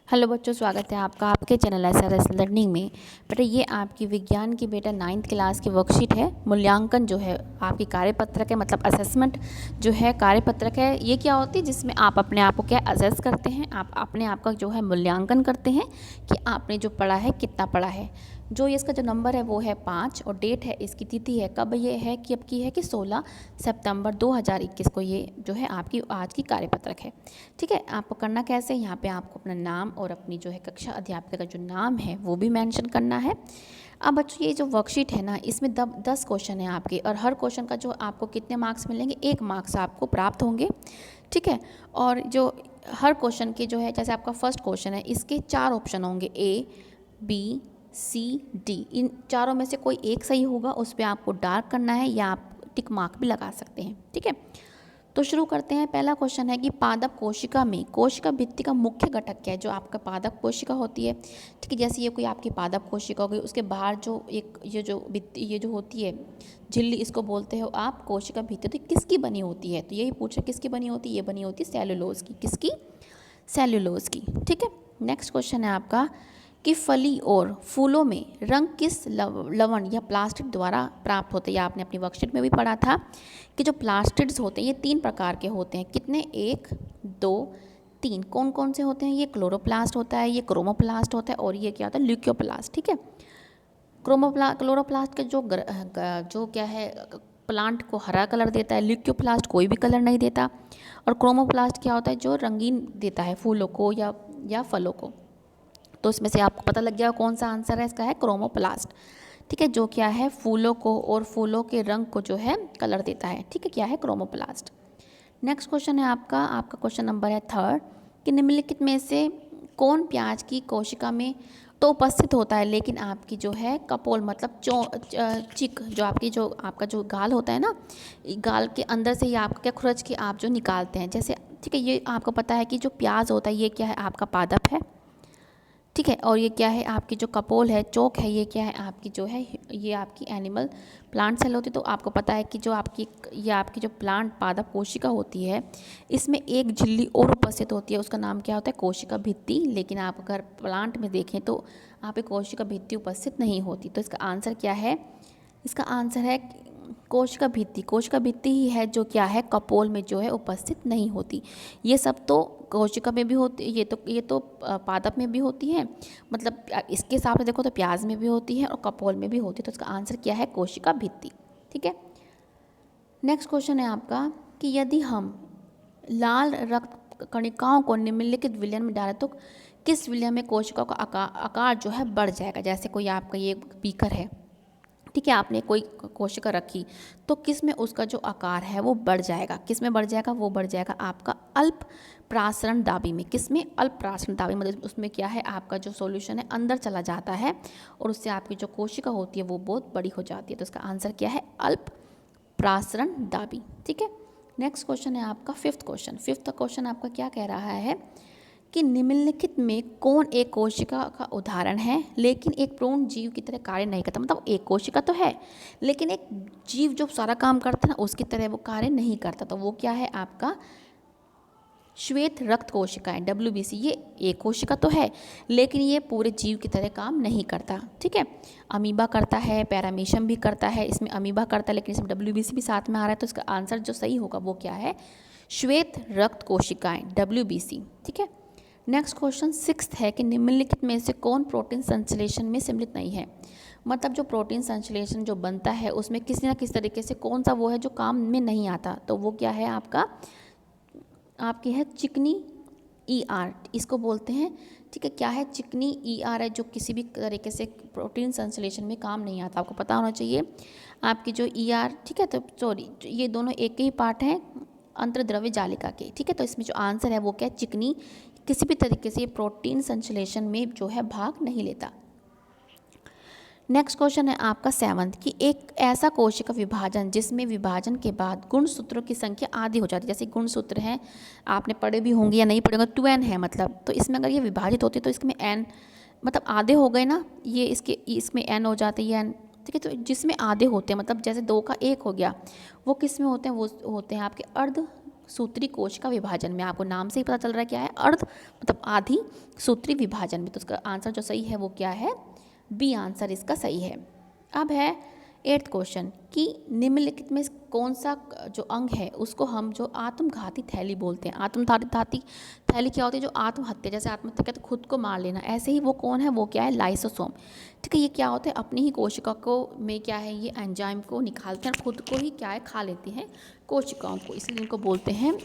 Hello बच्चों, स्वागत है आपका आपके चैनल SRS लर्निंग में। बेटा ये आपकी विज्ञान की बेटा 9th क्लास की वर्कशीट है। मूल्यांकन जो है आपकी कार्यपत्रक है, मतलब असेसमेंट जो है कार्यपत्रक है। ये क्या होती है जिसमें आप अपने आप को क्या असेस करते हैं, आप अपने आप का जो है मूल्यांकन करते हैं कि आपने जो पढ़ा है कितना पढ़ा है। जो इसका जो नंबर है वो है 5 और डेट है, इसकी तिथि है कब ये है कि अब की है कि 16 सितंबर 2021 को ये जो है आपकी आज की कार्यपत्रक है। ठीक है, आपको करना कैसे, यहाँ पे आपको अपना नाम और अपनी जो है कक्षा अध्यापिका का जो नाम है वो भी मेंशन करना है। अब बच्चों ये जो वर्कशीट है ना, इसमें 10 क्वेश्चन है आपके, और हर क्वेश्चन का जो आपको कितने मार्क्स मिलेंगे, 1 मार्क्स आपको प्राप्त होंगे। ठीक है, और जो हर क्वेश्चन के जो है, जैसे आपका फर्स्ट क्वेश्चन है, इसके 4 ऑप्शन होंगे, A, B, C, D। इन चारों में से कोई एक सही होगा, उस पर आपको डार्क करना है या आप टिक मार्क भी लगा सकते हैं। ठीक है, तो शुरू करते हैं। पहला क्वेश्चन है कि पादप कोशिका में कोशिका भित्ति का मुख्य घटक क्या है। जो आपका पादप कोशिका होती है, ठीक है, जैसे ये कोई आपकी पादप कोशिका हो गई, उसके बाहर जो एक ये जो होती है झिल्ली, इसको बोलते हो आप कोशिका भित्ति। तो किसकी बनी होती है, तो यही पूछ रहे किसकी बनी होती है। ये बनी होती है सेलुलोज की। किसकी? सेलुलोज की। ठीक है, नेक्स्ट क्वेश्चन है आपका कि फली और फूलों में रंग किस लवण या प्लास्टिड द्वारा प्राप्त होते हैं। या आपने अपनी वर्कशीट में भी पढ़ा था कि जो प्लास्टिड्स होते हैं ये 3 प्रकार के होते हैं। कितने? 1, 2, 3। कौन कौन से होते हैं? ये क्लोरोप्लास्ट होता है, ये क्रोमोप्लास्ट होता है, और ये क्या होता है? ल्यूकोप्लास्ट। ठीक है, क्लोरोप्लास्ट का जो क्या है, प्लांट को हरा कलर देता है। ल्यूकोप्लास्ट कोई भी कलर नहीं देता। और क्रोमोप्लास्ट क्या होता है? जो रंगीन देता है फूलों को या फलों को। तो इसमें से आपको पता लग गया कौन सा आंसर है इसका, है क्रोमोप्लास्ट। ठीक है, जो क्या है फूलों को और फूलों के रंग को जो है कलर देता है। ठीक है, क्या है? क्रोमोप्लास्ट। नेक्स्ट क्वेश्चन है आपका क्वेश्चन नंबर है 3 कि निम्नलिखित में से कौन प्याज की कोशिका में तो उपस्थित होता है, लेकिन आपकी जो है कपोल मतलब चिक, जो आपकी जो आपका जो गाल होता है ना, गाल के अंदर से ही आपका क्या खुरच के आप जो निकालते हैं। जैसे ठीक है, ये आपको पता है कि जो प्याज होता है ये क्या है? आपका पादप है। ठीक है, और ये क्या है? आपकी जो कपोल है, चोक है, ये क्या है? आपकी जो है ये आपकी एनिमल प्लांट सेल होती है। तो आपको पता है कि जो आपकी जो प्लांट पादप कोशिका होती है, इसमें एक झिल्ली और उपस्थित होती है, उसका नाम क्या होता है? कोशिका भित्ति। लेकिन आप अगर प्लांट में देखें तो आप एक कोशिका भित्ति उपस्थित नहीं होती। तो इसका आंसर क्या है? इसका आंसर है कोशिका भित्ति। कोशिका भित्ति ही है जो क्या है कपोल में जो है उपस्थित नहीं होती। ये सब तो कोशिका में भी होती, ये तो पादप में भी होती है, मतलब इसके हिसाब से देखो तो प्याज में भी होती है और कपोल में भी होती है। तो इसका आंसर क्या है? कोशिका भित्ति। ठीक है, नेक्स्ट क्वेश्चन है आपका कि यदि हम लाल रक्त कणिकाओं को निम्नलिखित विलयन में डालें तो किस विलयन में कोशिका का आकार जो है बढ़ जाएगा। जैसे कोई आपका ये बीकर है, ठीक है, आपने कोई कोशिका रखी तो किस में उसका जो आकार है वो बढ़ जाएगा। किस में बढ़ जाएगा? वो बढ़ जाएगा आपका अल्प प्रासरण दाबी में। किस में? अल्प प्रासरण दाबी, मतलब उसमें क्या है आपका जो सॉल्यूशन है अंदर चला जाता है और उससे आपकी जो कोशिका होती है वो बहुत बड़ी हो जाती है। तो इसका आंसर क्या है? अल्प प्रासरण दाबी। ठीक है, नेक्स्ट क्वेश्चन है आपका फिफ्थ क्वेश्चन आपका क्या कह रहा है कि निम्नलिखित में कौन एक कोशिका का उदाहरण है लेकिन एक पूर्ण जीव की तरह कार्य नहीं करता। मतलब एक कोशिका तो है लेकिन एक जीव जो सारा काम करता है ना उसकी तरह वो कार्य नहीं करता। तो वो क्या है आपका? श्वेत रक्त कोशिकाएं, WBC। ये एक कोशिका तो है लेकिन ये पूरे जीव की तरह काम नहीं करता। ठीक है, अमीबा करता है, पैरामीशियम भी करता है, इसमें अमीबा करता है लेकिन इसमें WBC भी साथ में आ रहा है। तो इसका आंसर जो सही होगा वो क्या है? श्वेत रक्त कोशिकाएं, WBC। ठीक है, नेक्स्ट क्वेश्चन 6 है कि निम्नलिखित में से कौन प्रोटीन संश्लेषण में सम्मिलित नहीं है। मतलब जो प्रोटीन संश्लेषण जो बनता है उसमें किसी ना किसी तरीके से कौन सा वो है जो काम में नहीं आता। तो वो क्या है आपकी है चिकनी ER, इसको बोलते हैं। ठीक है, क्या है? चिकनी ER है जो किसी भी तरीके से प्रोटीन संश्लेषण में काम नहीं आता। आपको पता होना चाहिए आपकी जो ER, ठीक है, तो सॉरी ये दोनों एक ही पार्ट हैं अंतर्द्रव्य जालिका के। ठीक है, तो इसमें जो आंसर है वो क्या है? चिकनी किसी भी तरीके से ये प्रोटीन संश्लेषण में जो है भाग नहीं लेता। नेक्स्ट क्वेश्चन है आपका 7 कि एक ऐसा कोशिका विभाजन जिसमें विभाजन के बाद गुणसूत्रों की संख्या आधी हो जाती है। जैसे गुणसूत्र हैं, आपने पढ़े भी होंगे या नहीं पढ़े होंगे, 2n है मतलब। तो इसमें अगर ये विभाजित होती है तो इसमें n मतलब आधे हो गए ना, ये इसमें n हो जाते हैं n। ठीक है, तो जिसमें आधे होते हैं मतलब जैसे 2 का 1 हो गया, वो किस में होते हैं? वो होते हैं आपके अर्ध सूत्री कोशिका विभाजन में। आपको नाम से ही पता चल रहा है क्या है, अर्ध मतलब आधी सूत्री विभाजन में। तो उसका आंसर जो सही है वो क्या है, बी आंसर इसका सही है। अब है 8th क्वेश्चन कि निम्नलिखित में कौन सा जो अंग है उसको हम जो आत्मघाती थैली बोलते हैं। आत्मघाती थैली क्या होती है, जो आत्महत्या, जैसे आत्महत्या कहते हैं खुद को मार लेना, ऐसे ही वो कौन है, वो क्या है, लाइसोसोम। ठीक है, ये क्या होते हैं, अपनी ही कोशिका को में क्या है, ये एंजाइम को निकालते हैं और खुद को ही क्या है, खा लेती हैं कोशिकाओं को, इसलिए इनको बोलते हैं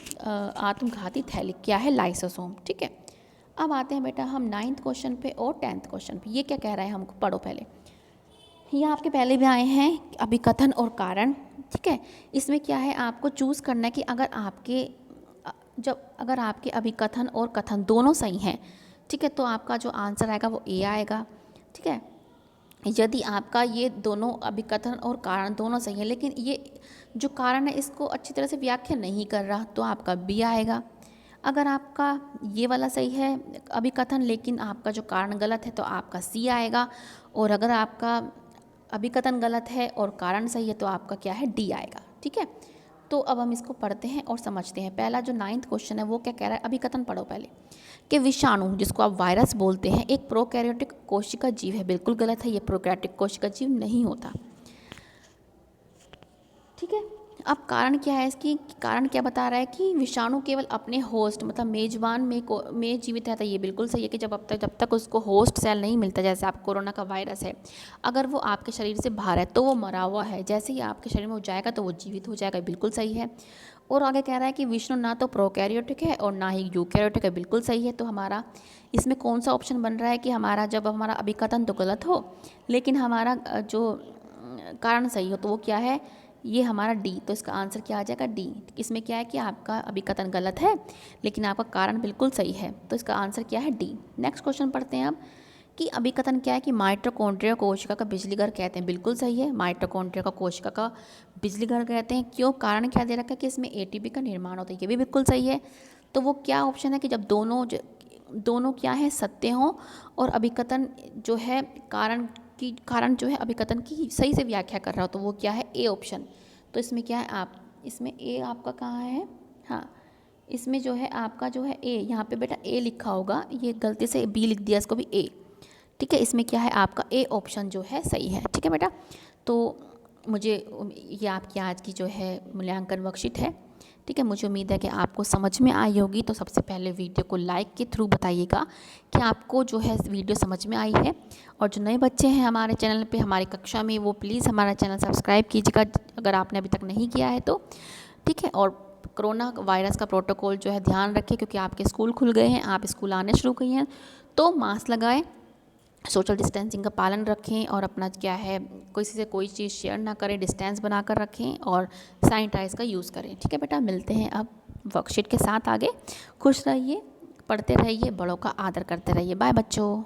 आत्मघाती थैली, क्या है, लाइसोसोम। ठीक है, अब आते हैं बेटा हम 9th क्वेश्चन पे और 10th क्वेश्चन पे। ये क्या कह रहा है हमको, पढ़ो पहले। ये आपके पहले भी आए हैं, अभिकथन और कारण। ठीक है, इसमें क्या है, आपको चूज़ करना है कि अगर आपके अभिकथन और कथन दोनों सही हैं, ठीक है, तो आपका जो आंसर आएगा वो ए आएगा। ठीक है, यदि आपका ये दोनों अभिकथन और कारण दोनों सही है, लेकिन ये जो कारण है इसको अच्छी तरह से व्याख्या नहीं कर रहा, तो आपका बी आएगा। अगर आपका ये वाला सही है अभिकथन, लेकिन आपका जो कारण गलत है, तो आपका सी आएगा। और अगर आपका अभिकथन गलत है और कारण सही है, तो आपका क्या है, डी आएगा। ठीक है, तो अब हम इसको पढ़ते हैं और समझते हैं। पहला जो 9th क्वेश्चन है वो क्या कह रहा है, अभिकथन पढ़ो पहले। कि विषाणु, जिसको आप वायरस बोलते हैं, एक प्रोकैरियोटिक कोशिका जीव है। बिल्कुल गलत है, ये प्रोकैरियोटिक कोशिका जीव नहीं होता। ठीक है, अब कारण क्या है इसकी, कारण क्या बता रहा है कि विषाणु केवल अपने होस्ट मतलब मेजबान में जीवित रहता है। ये बिल्कुल सही है कि जब तक उसको होस्ट सेल नहीं मिलता, जैसे आप कोरोना का वायरस है, अगर वो आपके शरीर से बाहर है तो वो मरा हुआ है, जैसे ही आपके शरीर में हो जाएगा तो वो जीवित हो जाएगा। बिल्कुल सही है। और आगे कह रहा है कि विष्णु ना तो प्रोकैरियोटिक है और ना ही यूकैरियोटिक है। बिल्कुल सही है। तो हमारा इसमें कौन सा ऑप्शन बन रहा है कि हमारा जब हमारा अभिकथन तो गलत हो लेकिन हमारा जो कारण सही हो, तो वो क्या है, ये हमारा डी। तो इसका आंसर क्या आ जाएगा, डी। इसमें क्या है कि आपका अभिकथन गलत है लेकिन आपका कारण बिल्कुल सही है, तो इसका आंसर क्या है, डी। नेक्स्ट क्वेश्चन पढ़ते हैं अब कि अभिकथन क्या है कि माइटोकॉन्ड्रिया कोशिका का बिजली घर कहते हैं। बिल्कुल सही है, माइटोकॉन्ड्रिया का कोशिका का बिजली घर कहते हैं। क्यों, कारण क्या दे रखा है कि इसमें एटीपी का निर्माण होता है। ये भी बिल्कुल सही है। तो वो क्या ऑप्शन है कि जब दोनों क्या है, सत्य हों और अभिकथन जो है कारण जो है अभिकथन की सही से व्याख्या कर रहा हो, तो वो क्या है, ए ऑप्शन। तो इसमें क्या है, इसमें ए आपका कहाँ है, हाँ, इसमें जो है आपका जो है ए, यहाँ पे बेटा ए लिखा होगा, ये गलती से बी लिख दिया, इसको भी ए। ठीक है, इसमें क्या है, आपका ए ऑप्शन जो है सही है। ठीक है बेटा, तो मुझे ये आपकी आज की जो है मूल्यांकन वर्कशीट है। ठीक है, मुझे उम्मीद है कि आपको समझ में आई होगी। तो सबसे पहले वीडियो को लाइक के थ्रू बताइएगा कि आपको जो है वीडियो समझ में आई है। और जो नए बच्चे हैं हमारे चैनल पे, हमारी कक्षा में, वो प्लीज़ हमारा चैनल सब्सक्राइब कीजिएगा अगर आपने अभी तक नहीं किया है तो। ठीक है, और कोरोना वायरस का प्रोटोकॉल जो है ध्यान रखें, क्योंकि आपके स्कूल खुल गए हैं, आप स्कूल आने शुरू गए हैं, तो मास्क लगाएं, सोशल डिस्टेंसिंग का पालन रखें और अपना क्या है, किसी से कोई चीज़ शेयर ना करें, डिस्टेंस बनाकर रखें और सैनिटाइज का यूज़ करें। ठीक है बेटा, मिलते हैं अब वर्कशीट के साथ आगे। खुश रहिए, पढ़ते रहिए, बड़ों का आदर करते रहिए। बाय बच्चों।